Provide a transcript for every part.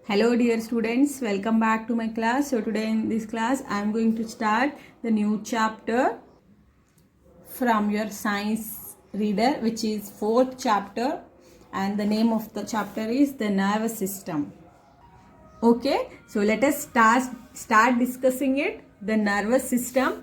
Hello dear students, welcome back to my class. So today in this class I am going to start the new chapter from your science reader, which is 4th chapter, and the name of the chapter is the nervous system. Okay, so let us start discussing it. The nervous system.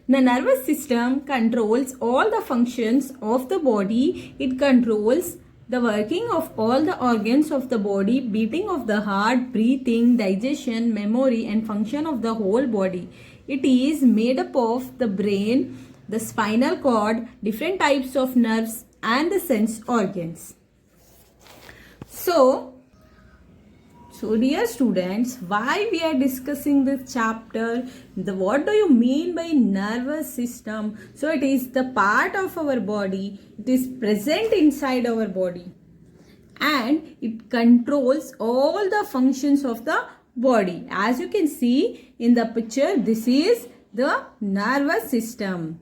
The nervous system controls all the functions of the body. It controls the working of all the organs of the body, beating of the heart, breathing, digestion, memory and function of the whole body. It is made up of the brain, the spinal cord, different types of nerves and the sense organs. So dear students, why we are discussing this chapter? What do you mean by nervous system? So it is the part of our body. It is present inside our body. And it controls all the functions of the body. As you can see in the picture, this is the nervous system.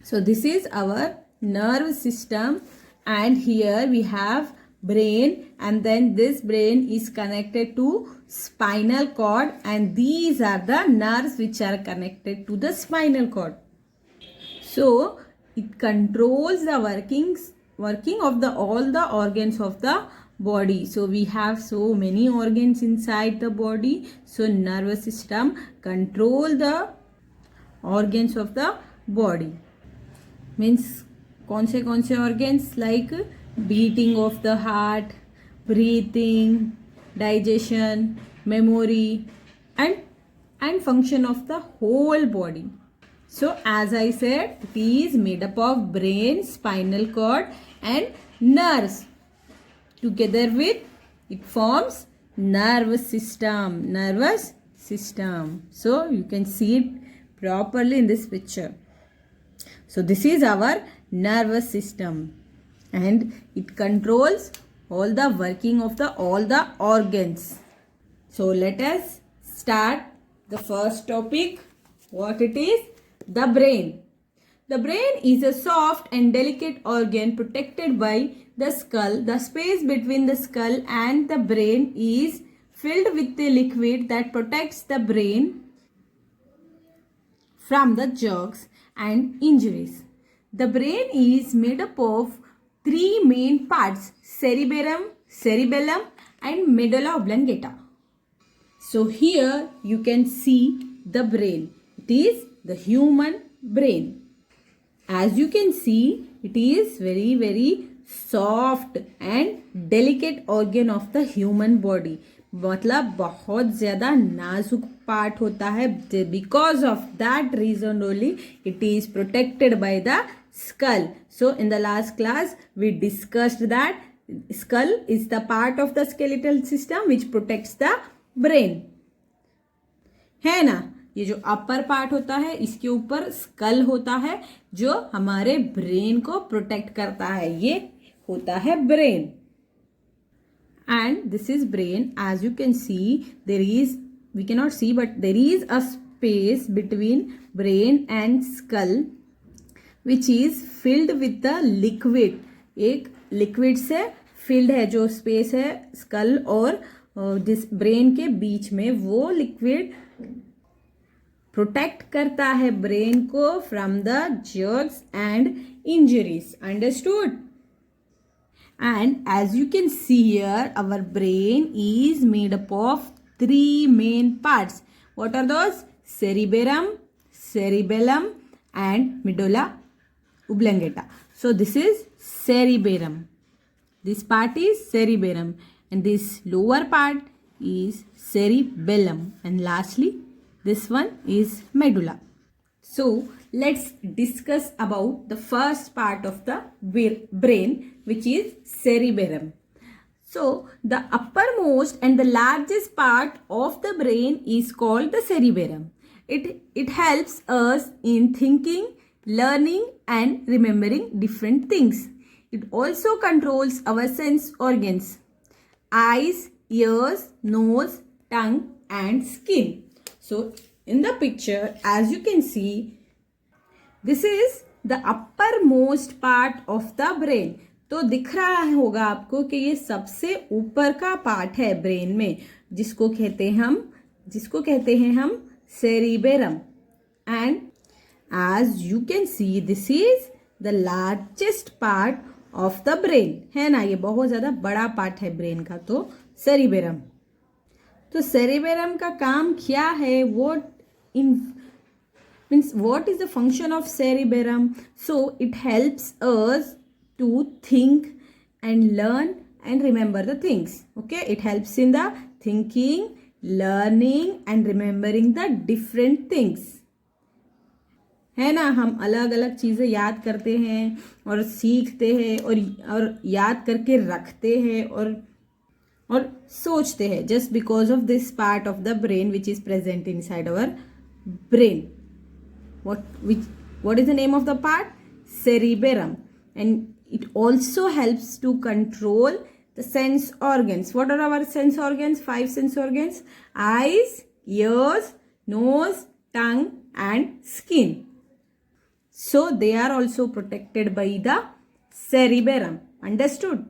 So this is our nervous system. And here we have brain, and then this brain is connected to spinal cord, and these are the nerves which are connected to the spinal cord. So it controls the working of all the organs of the body. So we have so many organs inside the body. So nervous system control the organs of the body. Means कौन से organs? Like beating of the heart, breathing, digestion, memory and function of the whole body. So as I said, it is made up of brain, spinal cord and nerves. Together with it forms nervous system. So you can see it properly in this picture. So this is our nervous system. And it controls all the working of all the organs. So let us start the first topic. What it is? The brain. The brain is a soft and delicate organ protected by the skull. The space between the skull and the brain is filled with the liquid that protects the brain from the jerks and injuries. The brain is made up of three main parts: cerebellum and medulla oblongata. So here you can see the brain. It is the human brain. As you can see, it is very soft and delicate organ of the human body. मतलब बहुत ज़्यादा नाजुक part होता है. Because of that reason only it is protected by the skull. So in the last class we discussed that skull is the part of the skeletal system which protects the brain. है ना? ये जो upper part होता है इसके ऊपर school होता है जो हमारे ब्रेन को प्रोटेक्ट करता है. ये होता है brain. And this is brain. As you can see, we cannot see, but there is a space between brain and skull which is filled with the liquid. एक liquid से filled है जो space है skull और this brain के बीच में. वो liquid protect करता है brain को from the jerks and injuries. Understood? And as you can see here, our brain is made up of three main parts. What are those? Cerebellum and medulla oblongata. So this is cerebellum. This part is cerebellum and this lower part is cerebellum, and lastly this one is medulla. So let's discuss about the first part of the brain, which is cerebellum. So the uppermost and the largest part of the brain is called the cerebellum. It helps us in thinking, learning and remembering different things. It also controls our sense organs: eyes, ears, nose, tongue and skin. So in the picture, as you can see, this is the uppermost part of the brain. तो दिख रहा होगा आपको कि ये सबसे ऊपर का पार्ट है ब्रेन में, जिसको कहते हैं हम cerebrum. And as you can see, this is the largest part of the brain, है ना, ये बहुत ज़्यादा बड़ा पार्ट है ब्रेन का, तो सेरिबेरम। तो सेरिबेरम का काम क्या है, what is the function of cerebellum? So it helps us to think and learn and remember the things. Okay, it helps in the thinking, learning and remembering the different things, है ना। हम अलग अलग चीज़ें याद करते हैं और सीखते हैं और याद करके रखते हैं और सोचते हैं, just because of this part of the brain which is present in side our brain. what is the name of the part? Cerebellum. And it also helps to control the sense organs. What are our sense organs? 5 sense organs: eyes, ears, nose, tongue and skin. So they are also protected by the cerebellum. Understood?